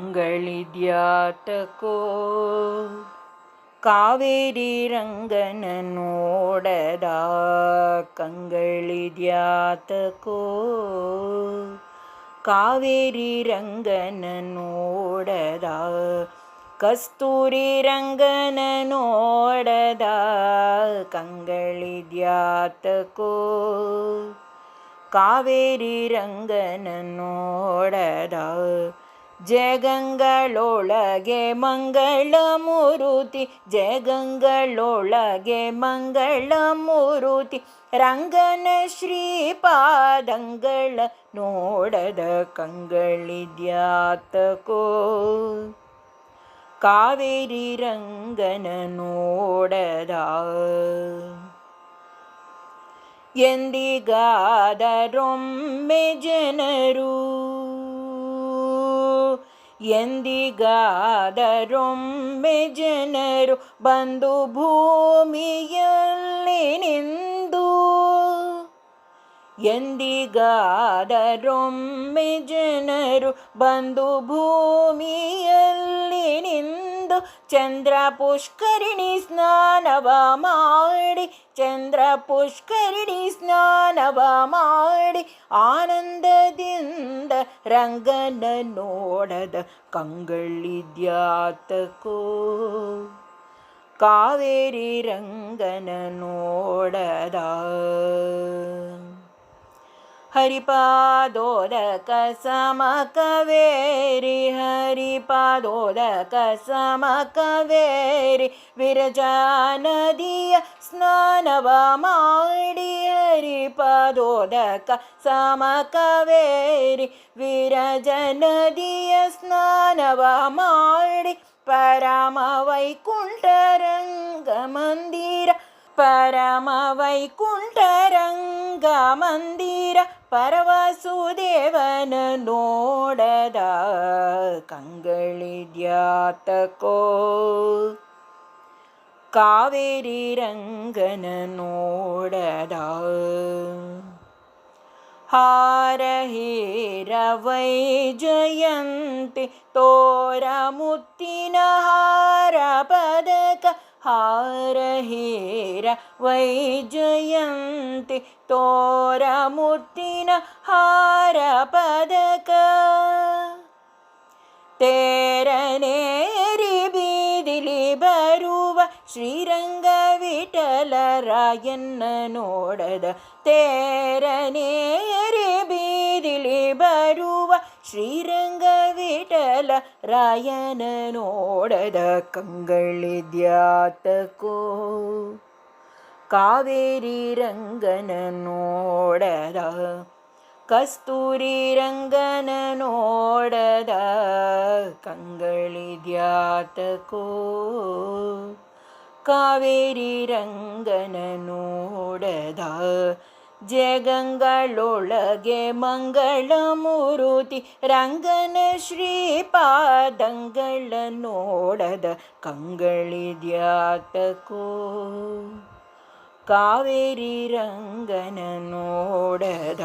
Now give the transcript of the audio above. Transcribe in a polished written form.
ಕಂಗಳಿದ್ಯಾತಕೋ ಕಾವೇರಿ ರಂಗನ ನೋಡದ ಕಂಗಳಿದ್ಯಾತಕೋ ಕಾವೇರಿ ರಂಗನ ನೋಡದ ಕಸ್ತೂರಿ ರಂಗನ ನೋಡದ ಕಂಗಳಿದ್ಯಾತಕೋ ಕಾವೇರಿ ರಂಗನ ನೋಡದ ಜಗಂಗಳೊಳಗೆ ಮಂಗಳ ಮೂರುತಿ ಜಗಂಗಳೊಳಗೆ ಮಂಗಳ ಮೂರುತಿ ರಂಗನ ಶ್ರೀಪಾದಂಗಳ ನೋಡದ ಕಂಗಳಿದ್ಯಾತಕೋ ಕಾವೇರಿ ರಂಗನ ನೋಡದ ಎಂದಿಗಾದರೊಮ್ಮೆ ಜನರು ಎಂದಿಗಾದರೊಮ್ಮೆ ಜನರು ಬಂದು ಭೂಮಿಯಲ್ಲಿ ನಿಂದು ಎಂದಿಗಾದರೊಮ್ಮೆ ಜನರು ಬಂದು ಭೂಮಿಯಲ್ಲಿ ನಿಂದು ಚಂದ್ರ ಪುಷ್ಕರಿಣಿ ಸ್ನಾನವ ಮಾಡಿ ಚಂದ್ರ ಪುಷ್ಕರಿಣಿ ಸ್ನಾನವ ಮಾಡಿ ಆನಂದದಿಂದ ರಂಗನ ನೋಡದ ಕಂಗಳಿದ್ಯಾತಕೋ ಕಾವೇರಿ ರಂಗನ ನೋಡದ ಹರಿಪಾದೋದಕ ಸಮಕವೇರಿ ಹರಿಪಾದೋದಕ ಸಮಕವೇರಿ ವಿರಜಾ ನದಿಯ ಸ್ನಾನವ ಮಾಡಿ ಹರಿಪಾದೋದಕ ಸಮಕವೇರಿ ವಿರಜಾ ನದಿಯ ಸ್ನಾನವ ಮಾಡಿ ಪರಮ ವೈಕುಂಠ ರಂಗ ಮಂದಿರ ಪರಮ ವೈಕುಂಠ ರಂಗ ಮಂದಿರ ಪರವಸುದೇವನ ನೋಡದ ಕಂಗಳಿದ್ಯಾತಕೋ ಕಾವೇರಿ ರಂಗನ ನೋಡದ ಹಾರ ಹೇರ ವೈಜಯಂತಿ ತೋರ ಮುತ್ತಿನ ಹಾರ ಪದಕ ಹಾರ ಹೇರ ವೈಜಯಂತಿ ತೋರ ಮುತ್ತಿನ ಹಾರ ಪದಕ ತೇರನೇರಿ ಬೀದಿಲಿ ಬರುವ ಶ್ರೀರಂಗ ವಿಠಲರಾಯನ್ನ ನೋಡದ ತೇರನೇರಿ ಬೀದಿಲಿ ಬರುವ ಶ್ರೀರಂಗ ವಿಠಲ ರಾಯನ ನೋಡದ ಕಂಗಳಿದ್ಯಾತಕೋ ಕಾವೇರಿ ರಂಗನ ನೋಡದ ಕಸ್ತೂರಿ ರಂಗನ ನೋಡದ ಕಂಗಳಿದ್ಯಾತಕೋ ಕಾವೇರಿ ರಂಗನ ನೋಡದ ಜಗಂಗಳೊಳಗೆ ಮಂಗಳ ಮೂರುತಿ ರಂಗನ ಶ್ರೀಪಾದಂಗಳ ನೋಡದ ಕಂಗಳಿದ್ಯಾತಕೋ ಕಾವೇರಿ ರಂಗನ ನೋಡದ